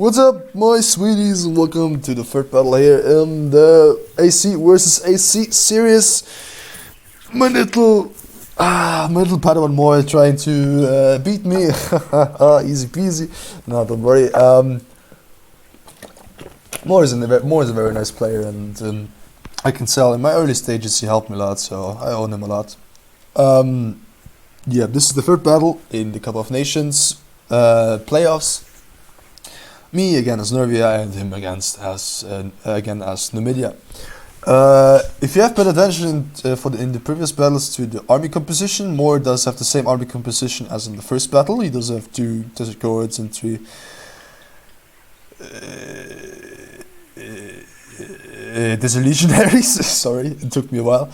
What's up, my sweeties? Welcome to the third battle here in the AC versus AC series. My little Padawan morr trying to beat me. Easy peasy. No, don't worry. Morr is a very nice player, and I can tell in my early stages he helped me a lot, so I own him a lot. Yeah, this is the third battle in the Cup of Nations playoffs. Me again as Nervia and him again as Numidia. If you have paid attention in the previous battles to the army composition, morr does have the same army composition as in the first battle. He does have 2 desert cohorts and 3 desert legionaries. Sorry, it took me a while.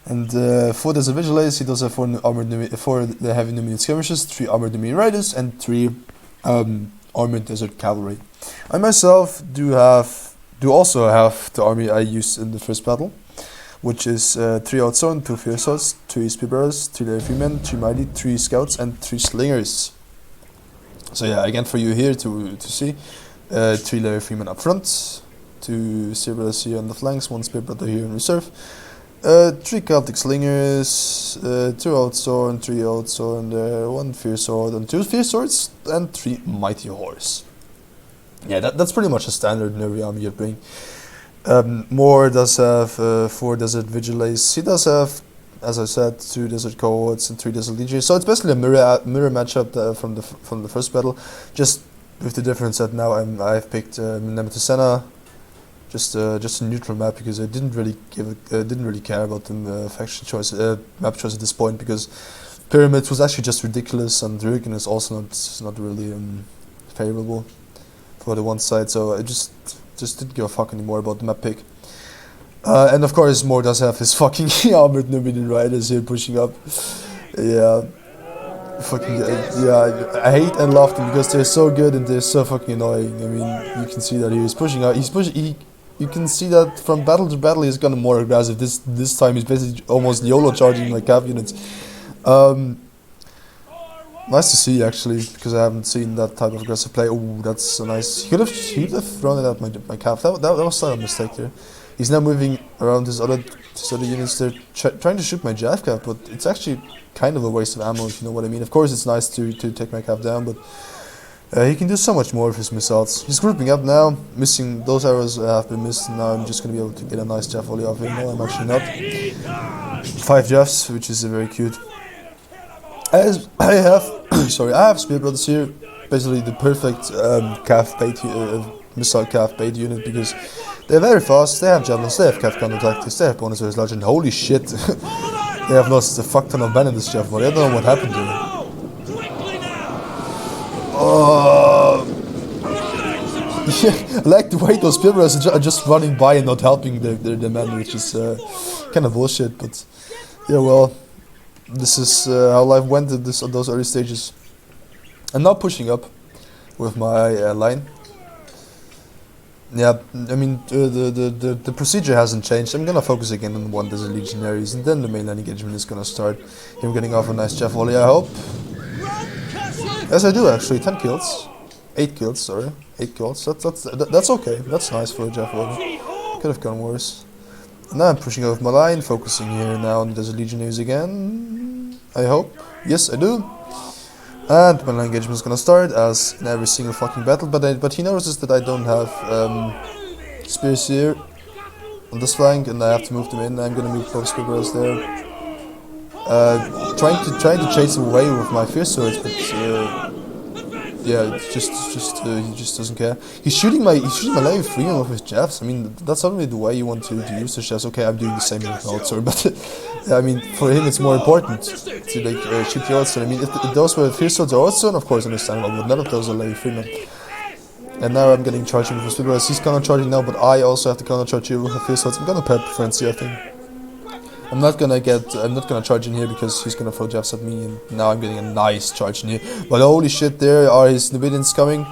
And 4 desert vigilantes. He does have 4 the heavy Numidian skirmishers, 3 armored Numidian riders, and 3 armored desert cavalry. I myself do also have the army I used in the first battle, which is 3 outsworn, 2 fierce swords, 2 spearbearers, 3 legendary freemen, 3 mighty, 3 scouts, and 3 slingers. So yeah, again for you here to see, 3 legendary freemen up front, 2 spearbearers here on the flanks, 1 spearbearer here in reserve, 3 Celtic slingers, 2 outsworn, 3 outsworn, 1 fierce sword, and 2 fierce swords, and 3 mighty horse. Yeah, that's pretty much a standard Nervi army you'd bring. Morr does have 4 desert vigilantes. He does have, as I said, 2 desert cohorts and 3 desert legionaries. So it's basically a mirror matchup from the first battle, just with the difference that now I've picked Nemetisena. Just a neutral map because I didn't really care about the faction choice, map choice at this point, because Pyramids was actually just ridiculous and Rugen is also not really favorable for the one side, so I just didn't give a fuck anymore about the map pick. And of course, morr does have his fucking armored Numidian riders here pushing up. Yeah, yeah. I hate and love them because they're so good and they're so fucking annoying. I mean, you can see that he's pushing out. You can see that from battle to battle he's gotten more aggressive. This time he's basically almost YOLO charging my cav units. Nice to see actually, because I haven't seen that type of aggressive play. Oh, that's a nice. He could have thrown it at my cav. That was a mistake there. He's now moving around his other units. They're trying to shoot my Jav cav, but it's actually kind of a waste of ammo, if you know what I mean. Of course, it's nice to take my cav down, but he can do so much more with his missiles. He's grouping up now, missing those arrows have been missed. Now I'm just gonna be able to get a nice Jav volley off him. No, I'm actually not. 5 Javs, which is very cute. I have spear brothers here, basically the perfect missile cav bait unit, because they're very fast, they have javelins, they have cav counter tactics, they have bonus versus legend. Holy shit, they have lost a fuck ton of men in this Jav volley. I don't know what happened to them. Yeah, I like the way those spear brothers are just running by and not helping their men, which is kind of bullshit, but yeah, well. This is how life went at those early stages. I'm now pushing up with my line. Yeah, I mean the procedure hasn't changed. I'm gonna focus again on 1 desert legionaries, and then the mainline engagement is gonna start. Him getting off a nice Jav volley, I hope. Yes, I do actually. 10 kills, 8 kills. Sorry, 8 kills. That's okay. That's nice for a Jav volley. Could have gone worse. Now I'm pushing over my line, focusing here now on the desert legionaries again. I hope. Yes, I do. And my line engagement is gonna start as in every single fucking battle. But he notices that I don't have spears here on this flank, and I have to move them in. I'm gonna move both spearbearers there. Trying to chase him away with my fierce swords, but yeah, it's he just doesn't care. He's shooting my level 3 with his Javs. I mean, that's not really the way you want to use the Javs. Okay, I'm doing the same with my outsword, but I mean, for him it's more important to like shoot the outsword. I mean, if those were fierce swords or outsword, of course understandable, but none of those are level 3 men. And now I'm getting charging with his speedrunners. He's counter charging now, but I also have to counter charge here with my fierce swords. I'm gonna pair frenzy, I think. I'm not gonna charge in here because he's gonna throw Javs at me, and now I'm getting a nice charge in here. But holy shit, there are his Numidians coming.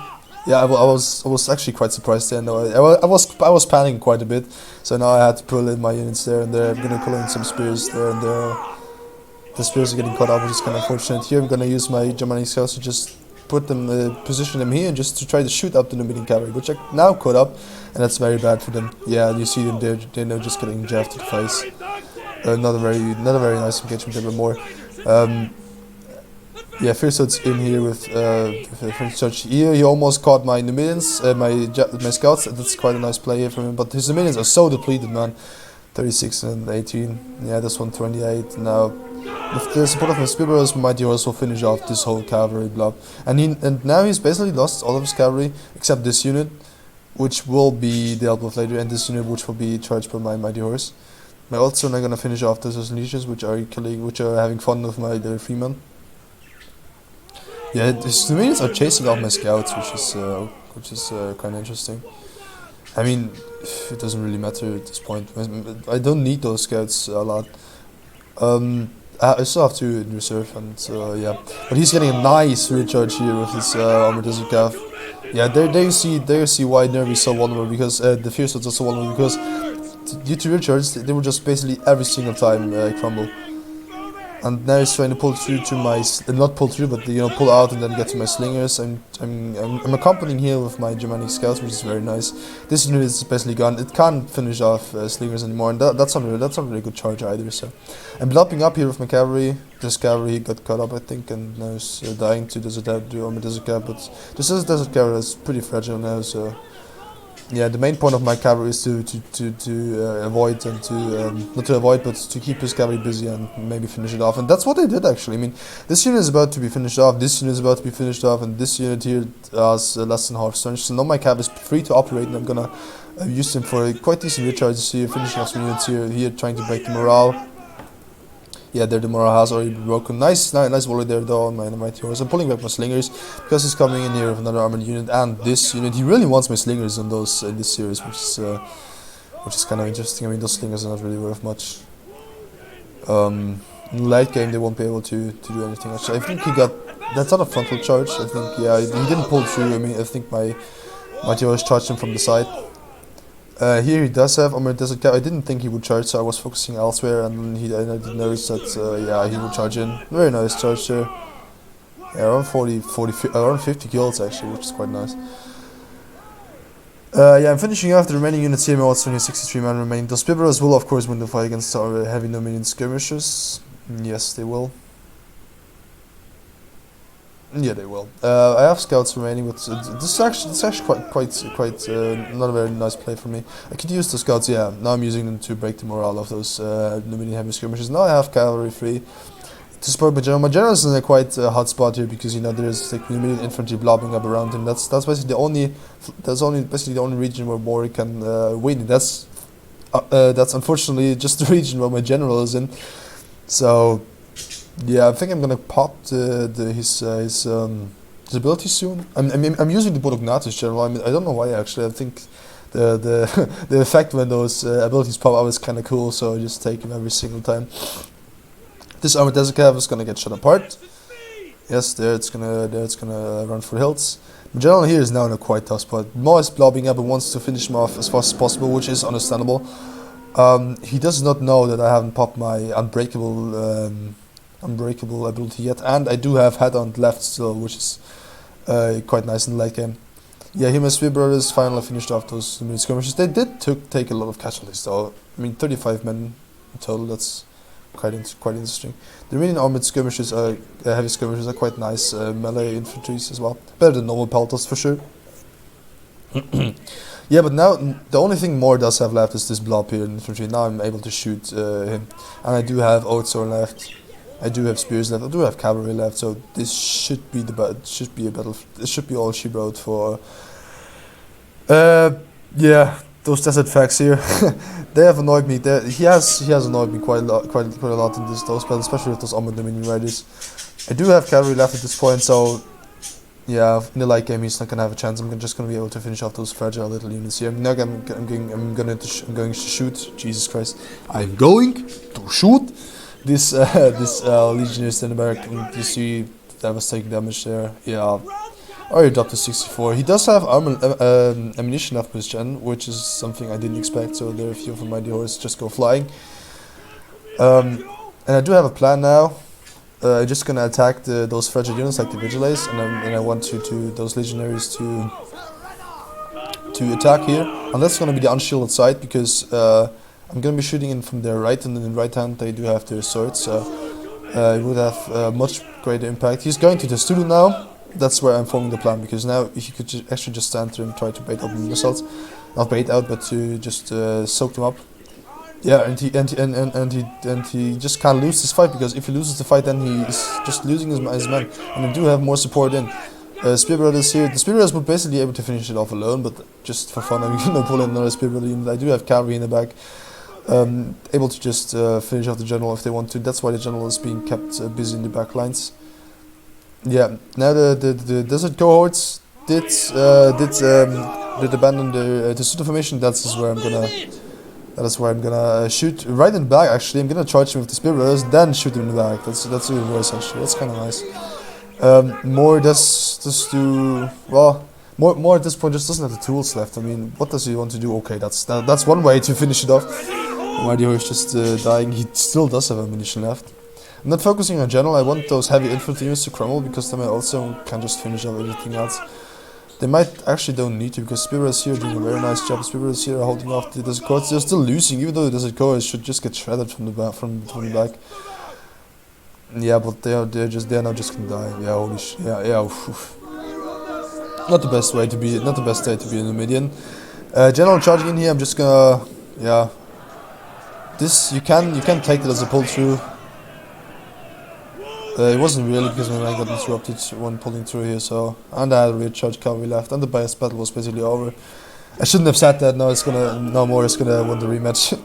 Yeah, I was actually quite surprised there. No, I was panicking quite a bit, so now I had to pull in my units there and there. I'm gonna pull in some spears there and there. The spears are getting caught up, which is kind of unfortunate. Here I'm gonna use my Germanic scouts to just put them, position them here, and just to try to shoot up the Numidian cavalry, which I now caught up, and that's very bad for them. Yeah, you see them, they're now just getting jabbed to the face. Not a very nice engagement there, but more. Yeah, First's in here with French Judge here. He almost caught my Numidians, my scouts. That's quite a nice play here from him. But his Numidians are so depleted, man. 36 and 18. Yeah, this one 28. Now, with the support of my Spearbearers, my Dios will finish off this whole cavalry blob. And now he's basically lost all of his cavalry except this unit, which will be dealt with later, and this unit which will be charged by my Mighty Horse. My also now gonna finish off those legions which are having fun with my Freeman. Yeah, his Numidians are chasing off my scouts, which is kind of interesting. I mean, it doesn't really matter at this point. I don't need those scouts a lot. I still have two in reserve, and yeah. But he's getting a nice recharge here with his armored desert calf. Yeah, there you see why Nervi is so vulnerable, because the Fierce Swords are so vulnerable, because due to recharge, they were just basically every single time crumble. And now he's trying to pull through to my, not pull through, but pull out and then get to my slingers. I'm accompanying here with my Germanic scouts, which is very nice. This unit is basically gone. It can't finish off slingers anymore, and that's not a really good charge either. So I'm blopping up here with my cavalry. This cavalry got caught up, I think, and now is dying to armor desert cap. But this desert cavalry is pretty fragile now, so. Yeah, the main point of my cavalry is to avoid and to not to avoid, but to keep his cavalry busy and maybe finish it off. And that's what they did actually. I mean, this unit is about to be finished off. This unit is about to be finished off, and this unit here has less than half strength. So now my cav is free to operate, and I'm gonna use him for a quite decent recharges here, finishing off some units here, trying to break the morale. Yeah, there the morale has already been broken. Nice volley there though on my Mighty Horse. I'm pulling back my slingers because he's coming in here with another armored unit and this unit. He really wants my slingers on those in this series, which is kind of interesting. I mean, those slingers are not really worth much. In the late game, they won't be able to do anything. Actually, I think he got. That's not a frontal charge. I think he didn't pull through. I mean, I think my Mighty Horse charged him from the side. Here he does have armored desert cap. I didn't think he would charge, so I was focusing elsewhere, and I did notice that he would charge in. Very nice charge there. Yeah, around 50 kills actually, which is quite nice. Yeah, I'm finishing off the remaining units here. My odds only 63 men remain. The Spearbearers will of course win the fight against our heavy Numidian skirmishers. Yes, they will. Yeah, they will. I have scouts remaining, but this is actually quite not a very nice play for me. I could use the scouts. Yeah, now I'm using them to break the morale of those Numidian heavy skirmishers. Now I have cavalry free to support my general. My general is in a quite hot spot here because there's like Numidian infantry blobbing up around him. That's basically the only region where morr can win. That's unfortunately just the region where my general is in. So. Yeah, I think I'm gonna pop his ability soon. I'm using the Bodognatus general. I mean, I don't know why actually. I think the effect when those abilities pop up is kind of cool. So I just take him every single time. This armored desert cav is gonna get shot apart. Yes, there it's gonna run for the hills. The general here is now in a quite tough spot. Morr is blobbing up and wants to finish him off as fast as possible, which is understandable. He does not know that I haven't popped my unbreakable ability yet, and I do have head on left still, which is quite nice in the late game. Yeah, he and my Spearbearers finally finished off those Numidian skirmishes. They did take a lot of casualties though. I mean, 35 men in total. That's quite interesting. The remaining armored skirmishes, heavy skirmishes, are quite nice melee infantries as well. Better than normal pelters for sure. Yeah, but now the only thing morr does have left is this blob here in infantry. Now I'm able to shoot him, and I do have Oatsword left. I do have spears left. I do have cavalry left. So this should be a battle. This should be all she wrote for. Yeah, those desert facts here. They have annoyed me. He has annoyed me quite a lot in those battles, especially with those armored Dominion riders. I do have cavalry left at this point, so yeah, in the late game he's not gonna have a chance. I'm just gonna be able to finish off those fragile little units here. Now I'm going to shoot. Jesus Christ! I'm going to shoot this legionnaires in the back. You see that was taking damage there. Yeah, already dropped to 64. He does have ammunition left with gen, which is something I didn't expect. So there are a few of my Mighty Horse just go flying. And I do have a plan now. I'm just gonna attack those fragile units like the Vigiles, and I want to those legionaries to attack here. And that's gonna be the unshielded side because I'm gonna be shooting in from their right, and then in right hand they do have their swords, so it would have much greater impact. He's going to the studio now. That's where I'm forming the plan, because now he could actually just stand there and try to bait out the missiles, not bait out, but to just soak them up. Yeah, and he just can't lose this fight, because if he loses the fight, then he's just losing his men. And I do have more support in. Spear Brothers here. The Spear Brothers would basically be able to finish it off alone, but just for fun, I'm gonna pull in another Spear Brother unit. I do have cavalry in the back, able to just finish off the general if they want to. That's why the general is being kept busy in the back lines. Yeah, now the desert cohorts did abandon the pseudo formation. That is where I'm gonna shoot right in the back. Actually, I'm gonna charge him with the Spear Brothers, then shoot him in the back. That's even worse actually. That's kind of nice. Morr does just do well. Morr at this point just doesn't have the tools left. I mean, what does he want to do? Okay, that's one way to finish it off. Mario is just dying. He still does have ammunition left. I'm not focusing on general. I want those heavy infantry units to crumble, because then I also can just finish off everything else. They might actually don't need to, because Spear Brothers here are doing a very nice job. Spear Brothers here are holding off the desert cohorts. They're still losing, even though the desert cohorts should just get shredded from the back. Yeah, but they're now just gonna die. Yeah, holy sh. Yeah. Oof. Not the best way to be. Not the best day to be in the Numidian. General charging in here. I'm just gonna. Yeah. This you can take it as a pull through. It wasn't really, because my man got interrupted when pulling through here, so, and I had a rear charge cavalry left, and the bias battle was basically over. I shouldn't have said that. No more is gonna win the rematch.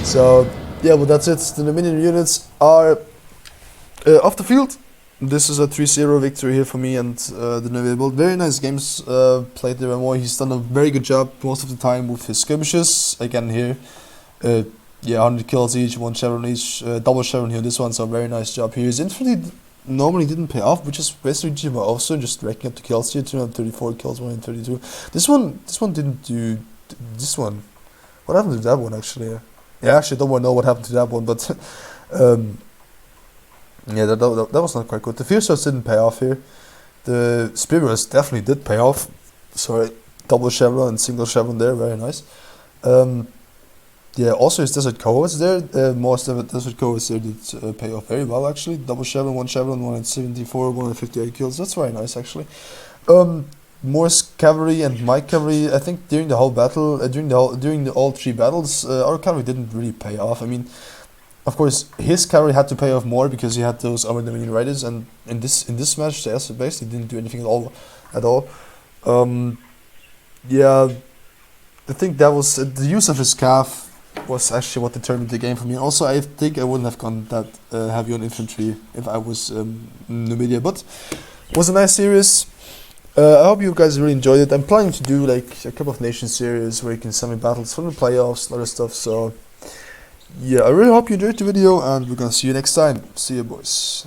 So yeah, but that's it. The Numidian units are off the field. This is a 3-0 victory here for me and the Navy build. Very nice games played there. And he's done a very good job most of the time with his skirmishes. Again here. Yeah, 100 kills each, 1 chevron each, double chevron here. This one's a very nice job here. His infantry normally didn't pay off, which is basically also just racking up the kills here. 234 kills, 132. This one didn't do. This one, what happened to that one actually? Yeah, actually, I don't want to know what happened to that one, but yeah, that was not quite good. The Fierce Swords didn't pay off here. The Spear Brothers definitely did pay off. Sorry, double chevron and single chevron there, very nice. Yeah, also his desert cohorts there, most of the desert cohorts there did pay off very well actually. Double chevron, 174, 158 kills. That's very nice actually. Morr's cavalry and my cavalry, I think during the whole battle, during all 3 battles, our cavalry didn't really pay off. I mean, of course, his cavalry had to pay off more because he had those armored Dominion riders, and in this match, they also basically didn't do anything at all. Yeah, I think that was the use of his calf was actually what determined the game for me. Also, I think I wouldn't have gone that heavy on infantry if I was Numidia, but it was a nice series. I hope you guys really enjoyed it. I'm planning to do like a couple of nation series where you can send me battles from the playoffs and other stuff, so yeah, I really hope you enjoyed the video, and we're gonna see you next time. See you, boys.